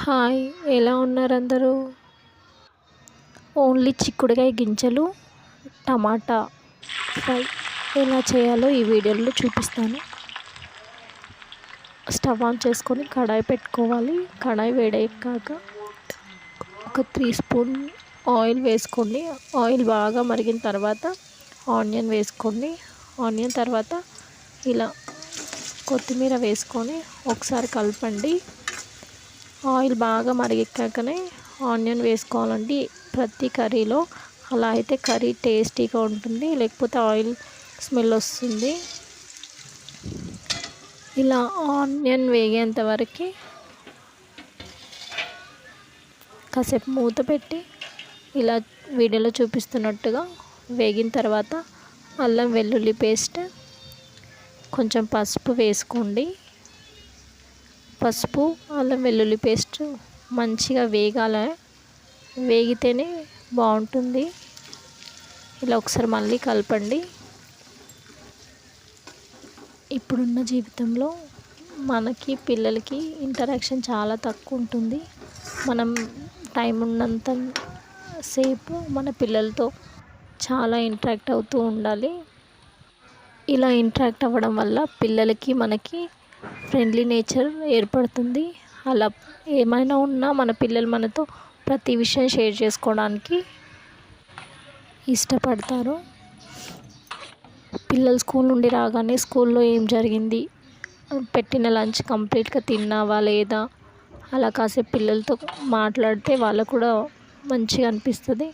Hi, ఎలా ఉన్నారు అందరూ? ఓన్లీ చిక్కుడుకాయ గింజలు టమాటా ఫ్రై ఎలా చేయాలో ఈ వీడియోలో చూపిస్తాను. స్టవ్ ఆన్ చేసుకొని కడాయి పెట్టుకోవాలి. కడాయి వేడెక్కాక ఒక 3 స్పూన్ ఆయిల్ వేసుకోండి. ఆయిల్ బాగా మరిగిన తర్వాత ఆనియన్ వేసుకోండి. ఆనియన్ తర్వాత ఇలా కొత్తిమీర వేసుకొని ఒకసారి కలపండి. ఆయిల్ బాగా మరిగాకనే ఆనియన్ వేసుకోవాలండి ప్రతి కర్రీలో. అలా అయితే కర్రీ టేస్టీగా ఉంటుంది, లేకపోతే ఆయిల్ స్మెల్ వస్తుంది. ఇలా ఆనియన్ వేగేంత వరకు కాసేపు మూత పెట్టి ఇలా వీడియోలో చూపిస్తున్నట్టుగా వేగిన తర్వాత అల్లం వెల్లుల్లి పేస్ట్, కొంచెం పసుపు వేసుకోండి. పసుపు అల్లం వెల్లుల్లి పేస్ట్ మంచిగా వేగితేనే బాగుంటుంది. ఇలా ఒకసారి మళ్ళీ కలపండి. ఇప్పుడున్న జీవితంలో మనకి పిల్లలకి ఇంటరాక్షన్ చాలా తక్కువ ఉంటుంది. మనం టైం ఉన్నంత సేపు మన పిల్లలతో చాలా ఇంటరాక్ట్ అవుతూ ఉండాలి. ఇలా ఇంటరాక్ట్ అవ్వడం వల్ల పిల్లలకి మనకి ఫ్రెండ్లీ నేచర్ ఏర్పడుతుంది. అలా ఏమైనా ఉన్నా మన పిల్లలు మనతో ప్రతి విషయం షేర్ చేసుకోవడానికి ఇష్టపడతారు. పిల్లలు స్కూల్ నుండి రాగానే స్కూల్లో ఏం జరిగింది, పెట్టిన లంచ్ కంప్లీట్గా తిన్నావా లేదా, అలా కాసేపు పిల్లలతో మాట్లాడితే వాళ్ళకు కూడా మంచిగా అనిపిస్తుంది.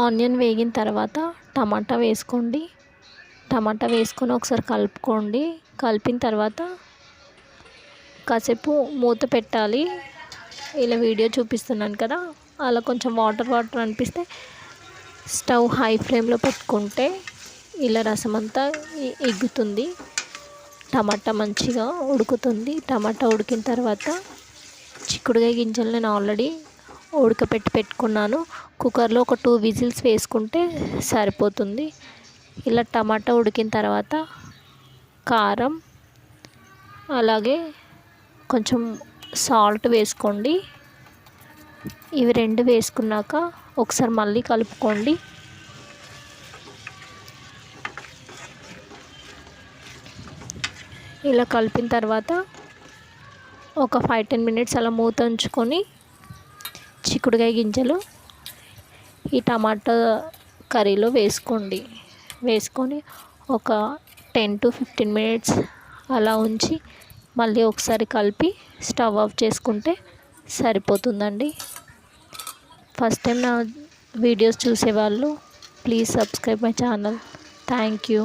ఆనియన్ వేగిన తర్వాత టమాటా వేసుకోండి. టమాటా వేసుకొని ఒకసారి కలుపుకోండి. కలిపిన తర్వాత కాసేపు మూత పెట్టాలి. ఇలా వీడియో చూపిస్తున్నాను కదా, అలా కొంచెం వాటర్ అనిపిస్తే స్టవ్ హై ఫ్లేమ్లో పెట్టుకుంటే ఇలా రసం అంతా ఎగ్గుతుంది. టమాటా మంచిగా ఉడుకుతుంది. టమాటా ఉడికిన తర్వాత చిక్కుడుకాయ గింజలు నేను ఆల్రెడీ ఉడకపెట్టి పెట్టుకున్నాను. కుక్కర్లో ఒక 2 విజిల్స్ వేసుకుంటే సరిపోతుంది. ఇలా టమాటా ఉడికిన తర్వాత కారం, అలాగే కొంచెం సాల్ట్ వేసుకోండి. ఇవి 2 వేసుకున్నాక ఒకసారి మళ్ళీ కలుపుకోండి. ఇలా కలిపిన తర్వాత ఒక 5-10 మినిట్స్ అలా మూత ఉంచుకొని చిక్కుడుకాయ గింజలు ఈ టమాటా కర్రీలో వేసుకొని ఒక 10-15 మినిట్స్ అలా ఉంచి మళ్ళీ ఒకసారి కలిపి స్టవ్ ఆఫ్ చేసుకుంటే సరిపోతుందండి. ఫస్ట్ టైం నా వీడియోస్ చూసేవాళ్ళు please subscribe my channel. Thank you.